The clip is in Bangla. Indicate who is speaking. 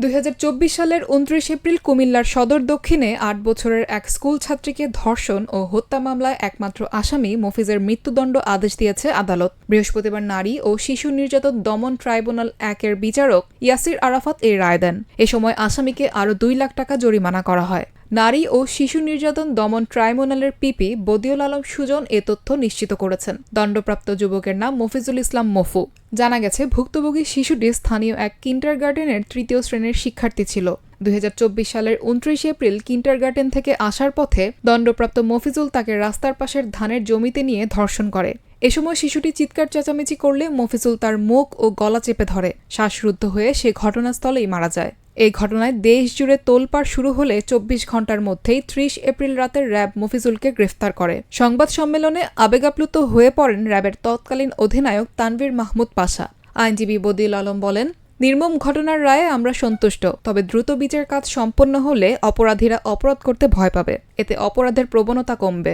Speaker 1: ২০২৪ সালের ২৯ এপ্রিল কুমিল্লার সদর দক্ষিণে ৮ বছরের এক স্কুল ছাত্রীকে ধর্ষণ ও হত্যা মামলায় একমাত্র আসামি মফিজের মৃত্যুদণ্ড আদেশ দিয়েছে আদালত। বৃহস্পতিবার নারী ও শিশু নির্যাতন দমন ট্রাইব্যুনাল ১-এর বিচারক ইয়াসির আরাফাত এই রায় দেন। এ সময় আসামিকে আরও ২ লাখ টাকা জরিমানা করা হয়। নারী ও শিশু নির্যাতন দমন ট্রাইব্যুনালের পিপি বদিউল আলম সুজন এ তথ্য নিশ্চিত করেছেন। দণ্ডপ্রাপ্ত যুবকের নাম মফিজুল ইসলাম মফু। জানা গেছে, ভুক্তভোগী শিশুটি স্থানীয় এক কিন্ডারগার্টেনের ৩য় শ্রেণির শিক্ষার্থী ছিল। ২০২৪ সালের ২৯ এপ্রিল কিন্ডারগার্টেন থেকে আসার পথে দণ্ডপ্রাপ্ত মফিজুল তাকে রাস্তার পাশের ধানের জমিতে নিয়ে ধর্ষণ করে। এ সময় শিশুটি চিৎকার চেঁচামেচি করলে মফিজুল তার মুখ ও গলা চেপে ধরে। শ্বাসরুদ্ধ হয়ে সে ঘটনাস্থলেই মারা যায়। এই ঘটনায় দেশ জুড়ে তোলপাড় শুরু হলে ২৪ ঘণ্টার মধ্যেই ৩০ এপ্রিল রাতে র্যাব মফিজুলকে গ্রেফতার করে। সংবাদ সম্মেলনে আবেগাপ্লুত হয়ে পড়েন র্যাবের তৎকালীন অধিনায়ক তানভীর মাহমুদ পাশা। আইনজীবী বদিউল আলম বলেন, নির্মম ঘটনার রায়ে আমরা সন্তুষ্ট, তবে দ্রুত বিচার কাজ সম্পন্ন হলে অপরাধীরা অপরাধ করতে ভয় পাবে। এতে অপরাধের প্রবণতা কমবে।